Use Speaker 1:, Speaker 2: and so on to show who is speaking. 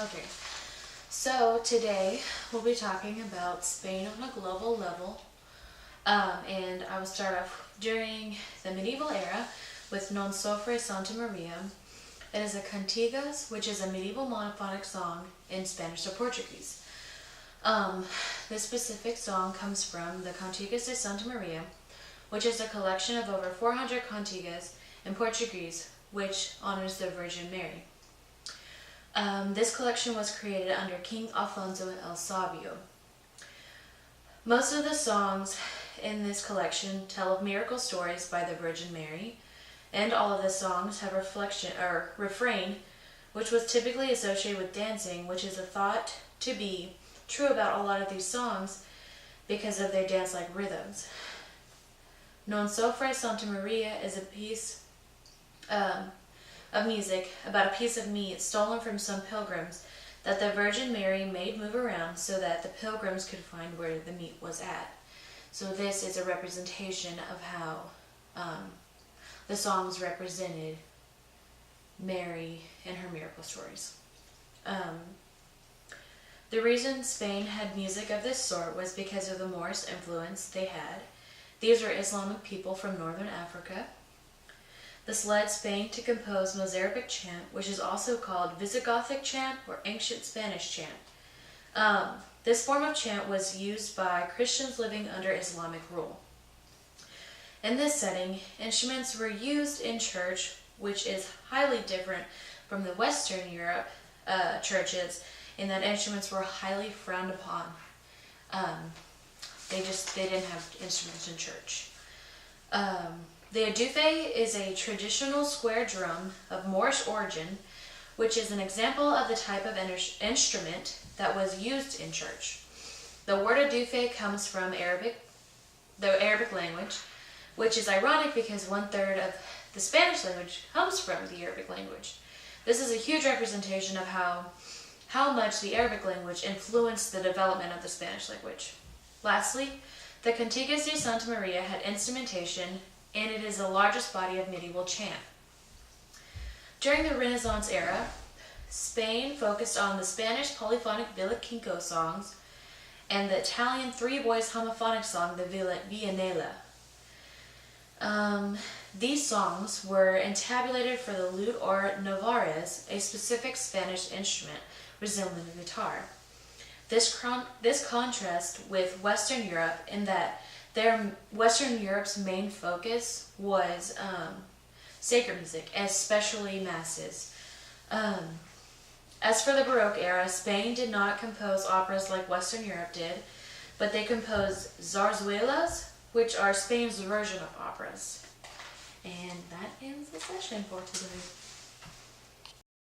Speaker 1: Okay, so today we'll be talking about Spain on a global level. And I will start off during the medieval era with Non Sofre Santa Maria. It is a cantigas, which is a medieval monophonic song in Spanish or Portuguese. This specific song comes from the Cantigas de Santa Maria, which is a collection of over 400 cantigas in Portuguese, which honors the Virgin Mary. This collection was created under King Alfonso el Sabio. Most of the songs in this collection tell of miracle stories by the Virgin Mary, and all of the songs have refrain, which was typically associated with dancing, which is thought to be true about a lot of these songs because of their dance-like rhythms. Non Sofre Santa Maria is a piece of music about a piece of meat stolen from some pilgrims that the Virgin Mary made move around so that the pilgrims could find where the meat was at. So this is a representation of how the songs represented Mary and her miracle stories. The reason Spain had music of this sort was because of the Moorish influence they had. These were Islamic people from northern Africa. This led Spain to compose Mozarabic chant, which is also called Visigothic chant or ancient Spanish chant. This form of chant was used by Christians living under Islamic rule. In this setting, instruments were used in church, which is highly different from the Western Europe churches, in that instruments were highly frowned upon. They didn't have instruments in church. The adufe is a traditional square drum of Moorish origin, which is an example of the type of instrument that was used in church. The word adufe comes from the Arabic language, which is ironic because 1/3 of the Spanish language comes from the Arabic language. This is a huge representation of how much the Arabic language influenced the development of the Spanish language. Lastly, the Cantigas de Santa Maria had instrumentation, and it is the largest body of medieval chant. During the Renaissance era, Spain focused on the Spanish polyphonic Villa Quinco songs and the Italian three-voice homophonic song, the Villanella. These songs were entabulated for the lute or navarres, a specific Spanish instrument resembling a guitar. This contrasts with Western Europe in that Western Europe's main focus was sacred music, especially masses. As for the Baroque era, Spain did not compose operas like Western Europe did, but they composed zarzuelas, which are Spain's version of operas. And that ends the session for today.